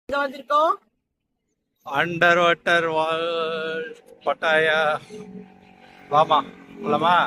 எங்க வந்திருக்கோம்? Under water வால் பட்டாயா. வாமா போலாமா?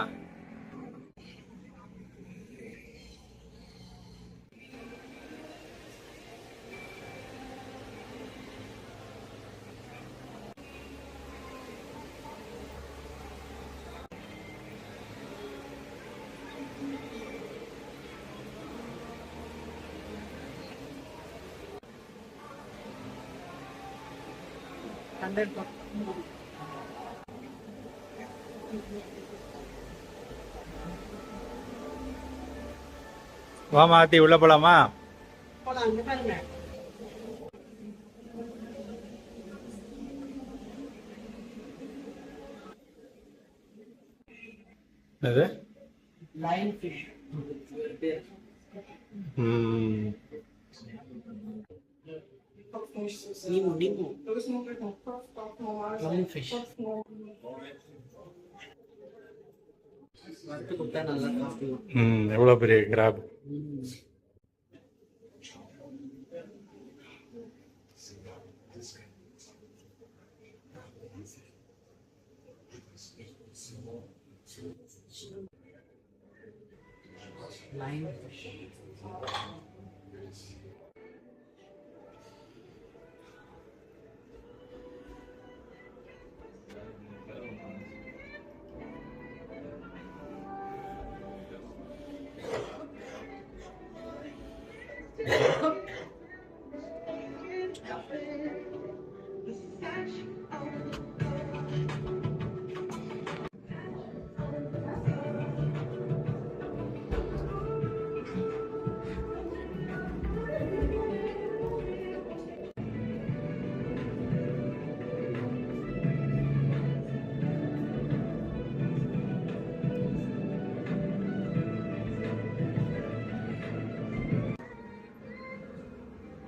வாமா ஆத்தி உள்ள போலாமா? போலாம், அங்க பாருங்க. என்னது? Line fish. Neem neem. Line fish. வறுத்து கொடுத்தா நல்லா சாப்பிடலாம். எவ்வளோ பெரிய கிராப். Line fish.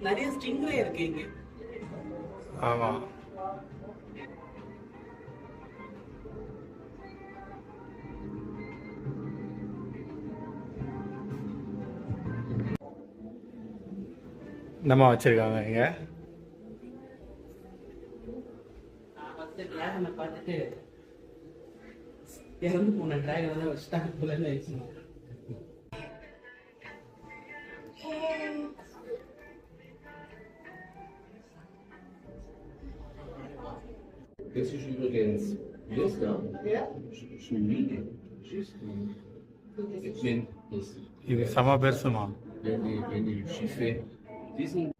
நிறைய ஸ்டிங்ரே இருக்கு இங்க. ஆமா, நம்ம வச்சிருக்காங்க இங்க. நான் வந்து டிராகனை பார்த்துட்டு இறந்து போன டிராகனை தான் வச்சுட்டாங்க போலன்னு ஆயிடுச்சு. Das ist übrigens Lester. Ja. Schmiede. Wenn, இது செம பெருசுமா. wenn die Schiffe diesen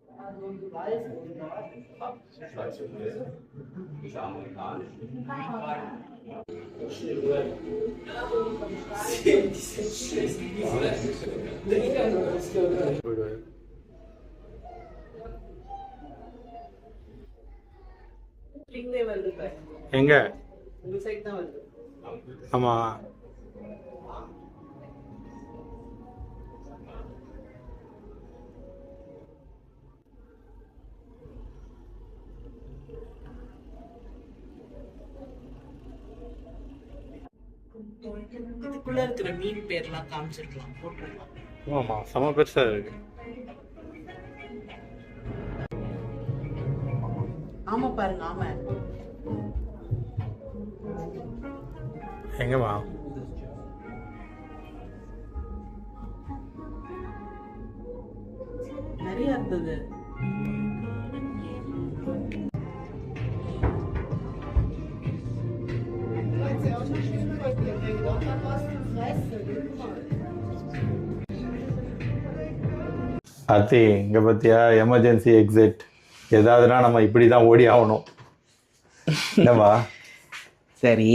stingray வருது பாரு. எங்க? இந்த சைடு தான் வருது. ஆமா, இதுக்குள்ள இருக்கிற மீன் பேர்லாம் காமிச்சிருக்கலாம், போட்டுருக்கலாம். ஆமா செம பெருசா இருக்கு. ஆமா பாருங்க, ஆமா. எங்கம்மா? நிறைய இருந்தது. ஆத்தி இங்க பத்தியா எமர்ஜென்சி எக்ஸிட். ஏதாவதுனா நம்ம இப்படி தான் ஓடி ஆகணும். என்னவா? சரி,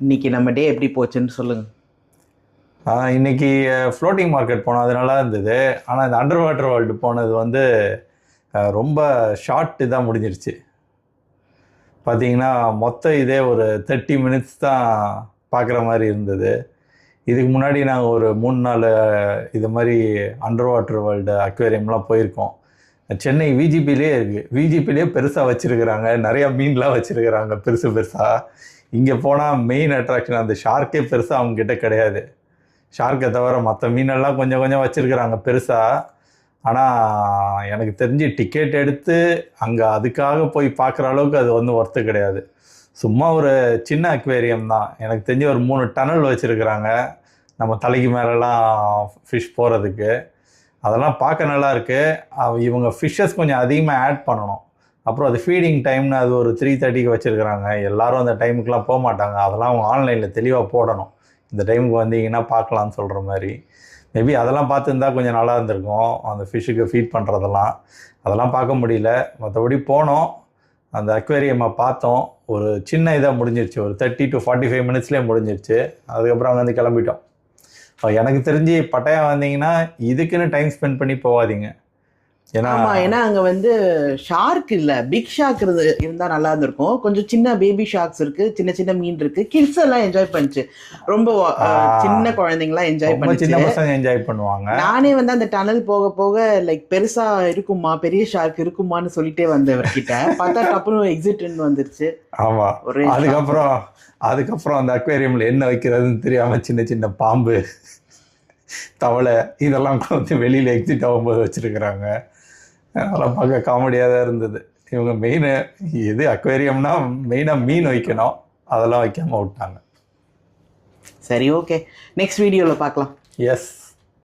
இன்னைக்கு நம்ம டே எப்படி போச்சுன்னு சொல்லுங்க. இன்னைக்கு ஃப்ளோட்டிங் மார்க்கெட் போனோம், அது நல்லா இருந்தது. ஆனால் இந்த அண்டர் வாட்டர் வேர்ல்டு போனது வந்து ரொம்ப ஷார்ட் தான் முடிஞ்சிருச்சு. பார்த்தீங்கன்னா மொத்தம் இதே ஒரு 30 மினிட்ஸ் தான் பார்க்குற மாதிரி இருந்தது. இதுக்கு முன்னாடி நாங்கள் ஒரு 3-4 இது மாதிரி அண்டர் வாட்டர் வேர்ல்டு அக்வேரியம்லாம் போயிருக்கோம். சென்னை விஜிபிலே இருக்குது. விஜிபிலே பெருசாக வச்சுருக்கிறாங்க, நிறையா மீன்லாம் வச்சுருக்கிறாங்க பெருசு பெருசாக. இங்கே போனால் மெயின் அட்ராக்ஷன் அந்த ஷார்க்கே பெருசாக அவங்கக்கிட்ட கிடையாது. ஷார்க்கை தவிர மற்ற மீனெல்லாம் கொஞ்சம் கொஞ்சம் வச்சுருக்கிறாங்க பெருசாக. ஆனால் எனக்கு தெரிஞ்சு டிக்கெட் எடுத்து அங்கே அதுக்காக போய் பார்க்குற அளவுக்கு அது வந்து ஒர்த்து கிடையாது. சும்மா ஒரு சின்ன அக்வேரியம் தான். எனக்கு தெரிஞ்சு ஒரு 3 டனல் வச்சுருக்குறாங்க நம்ம தலைக்கு மேலெலாம் ஃபிஷ் போகிறதுக்கு. அதெல்லாம் பார்க்க நல்லா இருக்குது. இவங்க ஃபிஷ்ஷஸ் கொஞ்சம் அதிகமாக ஆட் பண்ணணும். அப்புறம் அது ஃபீடிங் டைம்னு அது ஒரு 3:30க்கு வச்சுருக்குறாங்க. எல்லோரும் அந்த டைமுக்கெலாம் போக மாட்டாங்க. அதெல்லாம் அவங்க ஆன்லைனில் தெளிவாக போடணும். இந்த டைமுக்கு வந்தீங்கன்னா பார்க்கலான்னு சொல்கிற மாதிரி. மேபி அதெல்லாம் பார்த்துருந்தா கொஞ்சம் நல்லா இருந்திருக்கும், அந்த ஃபிஷ்ஷுக்கு ஃபீட் பண்ணுறதெல்லாம். அதெல்லாம் பார்க்க முடியல. மற்றபடி போனோம், அந்த அக்வேரியமை பார்த்தோம். ஒரு சின்ன இதாக முடிஞ்சிருச்சு, ஒரு 30 to 45 மினிட்ஸ்லேயே முடிஞ்சிருச்சு. அதுக்கப்புறம் அங்கேருந்து கிளம்பிட்டோம். எனக்கு தெரிஞ்சு பட்டாயா வந்தீங்கன்னா இதுக்குன்னு டைம் ஸ்பெண்ட் பண்ணி போகாதீங்க. ஏன்னா அங்க வந்து ஷார்க் இல்ல, பிக் ஷார்க் இருந்தா நல்லா இருந்திருக்கும். கொஞ்சம் சின்ன பேபி ஷார்க்ஸ் இருக்கு, சின்ன சின்ன மீன் இருக்கு. கிட்ஸ் எல்லாம் என்ஜாய் பண்ணுச்சு. ரொம்ப சின்ன குழந்தைங்களா என்ஜாய் பண்ணுச்சு. சின்ன பசங்க என்ஜாய் பண்ணுவாங்க. நானே வந்து அந்த டனல் போக போக லைக் பெருசா இருக்குமா, பெரிய ஷார்க் இருக்குமான்னு சொல்லிட்டே வந்தவர்கிட்ட பார்த்தா டப்புனு எக்ஸிட்னு வந்துருச்சு. ஆமா, அதுக்கப்புறம் அந்த அக்வேரியம்ல என்ன வைக்கிறதுன்னு தெரியாம சின்ன சின்ன பாம்பு, தவளை இதெல்லாம் வந்து வெளியில எக்ஸிட் ஆகும்போது வச்சிருக்கிறாங்க. அதெல்லாம் பார்க்க காமெடியாக தான் இருந்தது. இவங்க மெயின் எது அக்வேரியம்னா மெயினாக மீன் வைக்கணும், அதெல்லாம் வைக்காமல் விட்டாங்க. சரி, ஓகே, நெக்ஸ்ட் வீடியோவில் பார்க்கலாம். எஸ்.